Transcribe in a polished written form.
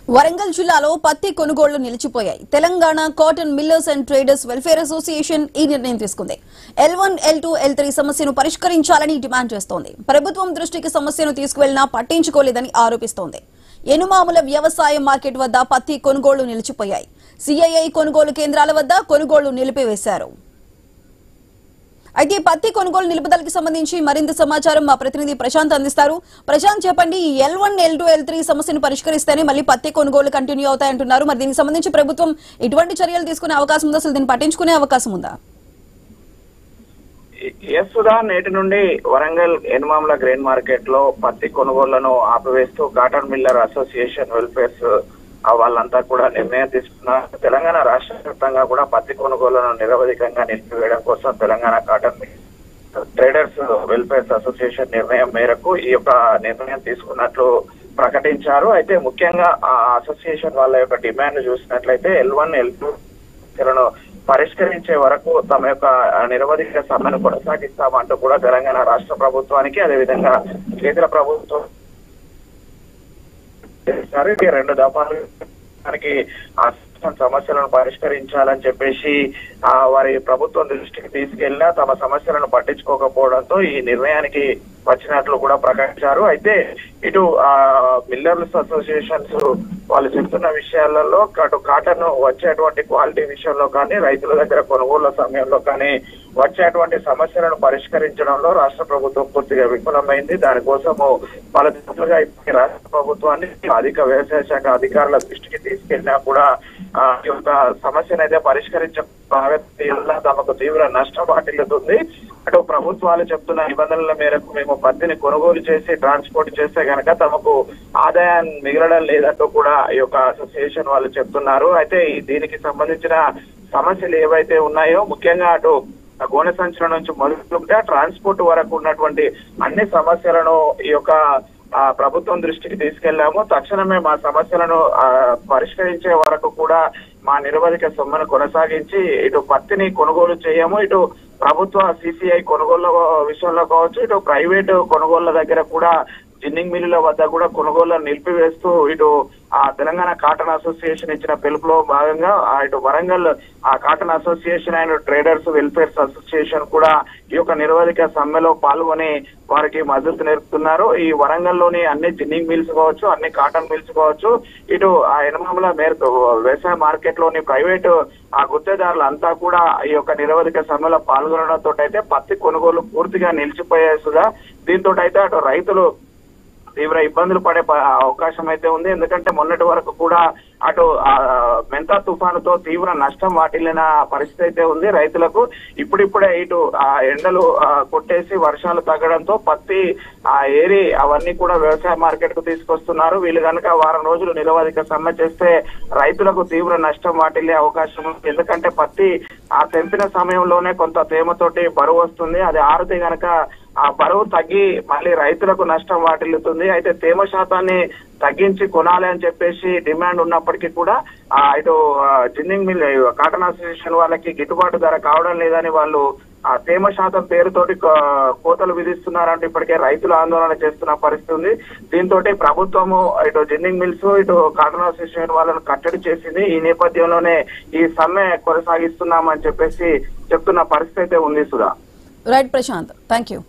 వరంగల్ జిల్లాలో పత్తి కొనుగోళ్లు నిలిచిపోయాయి. Telangana cotton millers and traders welfare association ఈ నిర్ణయం తీసుకుంది. L1, L2, L3 సమస్యను పరిష్కరించాలని డిమాండ్ చేస్తోంది. ప్రభుత్వం దృష్టికి సమస్యను తీసుకువెళ్లినా పట్టించుకోలేదని ఆరోపిస్తోంది. ఎనుమాముల వ్యవసాయ మార్కెట్ వద్ద పత్తి కొనుగోళ్లు నిలిచిపోయాయి. CII కొనుగోలు కేంద్రాల వద్ద కొనుగోళ్లు నిలిపివేశారు. అయితే పత్తి కొనుగోలు నిలుపుదలకి సంబంధించి మరింత సమాచారం మా ప్రతినిధి ప్రశాంత్ అందిస్తారు. ప్రశాంత్ చెప్పండి, L1, L2, L3 సమస్యను పరిష్కరిస్తేనే మళ్ళీ పత్తి కొనుగోలు కంటిన్యూ అవుతాయంటున్నారు. మరి దీనికి సంబంధించి ప్రభుత్వం ఎటువంటి చర్యలు తీసుకునే అవకాశం ఉందా? అసలు దీన్ని పట్టించుకునే అవకాశం ఉందా? సుధా, నేటి నుండి వరంగల్ ఎనుమాముల గ్రెయిన్ మార్కెట్ లో పత్తి కొనుగోళ్లను ఆపివేస్తూ కాటన్ మిల్లర్ అసోసియేషన్ వెల్ఫేర్స్ వాళ్ళంతా కూడా నిర్ణయం తీసుకున్నారు. తెలంగాణ రాష్ట్ర వ్యాప్తంగా కూడా పత్తి కొనుగోళ్లను నిరవధికంగా నిలిపివేయడం కోసం Telangana cotton traders welfares association నిర్ణయం మేరకు ఈ యొక్క నిర్ణయం తీసుకున్నట్లు ప్రకటించారు. అయితే ముఖ్యంగా ఆ అసోసియేషన్ వాళ్ళ యొక్క డిమాండ్ చూసినట్లయితే L1, L2 పరిష్కరించే వరకు తమ యొక్క నిరవధిక సమ్మెను కొనసాగిస్తామంటూ కూడా తెలంగాణ రాష్ట్ర ప్రభుత్వానికి అదేవిధంగా కేంద్ర ప్రభుత్వం 2 దఫాలు ఆ సమస్యలను పరిష్కరించాలని చెప్పేసి వారి ప్రభుత్వం దృష్టికి తీసుకెళ్లినా తమ సమస్యలను పట్టించుకోకపోవడంతో ఈ నిర్ణయానికి వచ్చినట్లు కూడా ప్రకటించారు. అయితే ఇటు మిల్లర్స్ అసోసియేషన్స్ వాళ్ళు చెప్తున్న విషయాలలో అటు కాటన్ వచ్చేటువంటి క్వాలిటీ విషయంలో కానీ రైతుల దగ్గర కొనుగోళ్ల సమయంలో కానీ వచ్చేటువంటి సమస్యలను పరిష్కరించడంలో రాష్ట్ర ప్రభుత్వం పూర్తిగా విఫలమైంది. దానికోసము పలు దిశలుగా రాష్ట్ర ప్రభుత్వాన్ని వ్యవసాయ శాఖ అధికారుల దృష్టికి తీసుకెళ్లినా కూడా ఈ యొక్క సమస్యనైతే పరిష్కరించకుండా తమకు తీవ్ర నష్టం వాటిల్లుతుంది. అటు ప్రభుత్వాలు చెప్తున్న నిబంధనల మేరకు మేము పత్తిని కొనుగోలు చేసి ట్రాన్స్పోర్ట్ చేస్తే గనక తమకు ఆదాయం మిగలడం లేదంటూ కూడా ఈ యొక్క అసోసియేషన్ వాళ్ళు చెప్తున్నారు. అయితే దీనికి సంబంధించిన సమస్యలు ఏవైతే ఉన్నాయో ముఖ్యంగా అటు గోనె సంచుల నుంచి మొదలుగా ట్రాన్స్పోర్ట్ వరకు ఉన్నటువంటి అన్ని సమస్యలను ఈ యొక్క ప్రభుత్వం దృష్టికి తీసుకెళ్లాము. తక్షణమే మా సమస్యలను పరిష్కరించే వరకు కూడా మా నిరవధిక సొమ్మును కొనసాగించి ఇటు పత్తిని కొనుగోలు చేయము, ఇటు ప్రభుత్వ CCI కొనుగోళ్ల విషయంలో కావచ్చు, ఇటు ప్రైవేటు కొనుగోళ్ల దగ్గర కూడా జిన్నింగ్ మిల్లుల వద్ద కూడా కొనుగోళ్లను నిలిపివేస్తూ ఇటు తెలంగాణ కాటన్ అసోసియేషన్ ఇచ్చిన పిలుపులో భాగంగా ఇటు Warangal cotton association and traders welfares association కూడా ఈ యొక్క నిరవధిక సమ్మెలో పాల్గొని వారికి మద్దతు నేర్పుతున్నారు. ఈ వరంగల్ లోని అన్ని జిన్నింగ్ మిల్స్ కావచ్చు, అన్ని కాటన్ మిల్స్ కావచ్చు, ఇటు ఎనుమాముల మేరకు వ్యవసాయ మార్కెట్ లోని ప్రైవేటు గుత్తేదారులు అంతా కూడా ఈ యొక్క నిరవధిక సమ్మెలో పాల్గొనడంతో అయితే పత్తి కొనుగోలు పూర్తిగా నిలిచిపోయేసుగా దీంతో అయితే అటు రైతులు తీవ్ర ఇబ్బందులు పడే అవకాశం అయితే ఉంది. ఎందుకంటే మొన్నటి వరకు కూడా అటు మెంతా తుఫానుతో తీవ్ర నష్టం వాటిల్లిన పరిస్థితి అయితే ఉంది రైతులకు. ఇప్పుడిప్పుడే ఇటు ఎండలు కొట్టేసి వర్షాలు తగ్గడంతో పత్తి ఏరి అవన్నీ కూడా వ్యవసాయ మార్కెట్ కు తీసుకొస్తున్నారు. వీళ్ళు కనుక వారం రోజులు నిరవధిక సమ్మె చేస్తే రైతులకు తీవ్ర నష్టం వాటిల్లే అవకాశం ఉంది. ఎందుకంటే పత్తి తెంపిన సమయంలోనే కొంత తేమతోటి బరువు వస్తుంది. అది ఆరితే గనక ఆ బరువు తగ్గి మళ్ళీ రైతులకు నష్టం వాటిల్లుతుంది. అయితే తేమ శాతాన్ని తగ్గించి కొనాలి అని చెప్పేసి డిమాండ్ ఉన్నప్పటికీ కూడా ఇటు జిన్నింగ్ మిల్ కాటన్ అసోసియేషన్ వాళ్ళకి గిట్టుబాటు ధర కావడం లేదని వాళ్ళు తేమ శాతం పేరుతోటి కోతలు విధిస్తున్నారంటే ఇప్పటికే రైతులు ఆందోళన చేస్తున్న పరిస్థితి ఉంది. దీంతో ప్రభుత్వము ఇటు జిన్నింగ్ మిల్స్ ఇటు కాటన్ అసోసియేషన్ వాళ్ళను కట్టడి చేసింది. ఈ నేపథ్యంలోనే ఈ సమ్మె కొనసాగిస్తున్నామని చెప్పేసి చెప్తున్న పరిస్థితి అయితే ఉంది. Sudha. Right Prashant, thank you.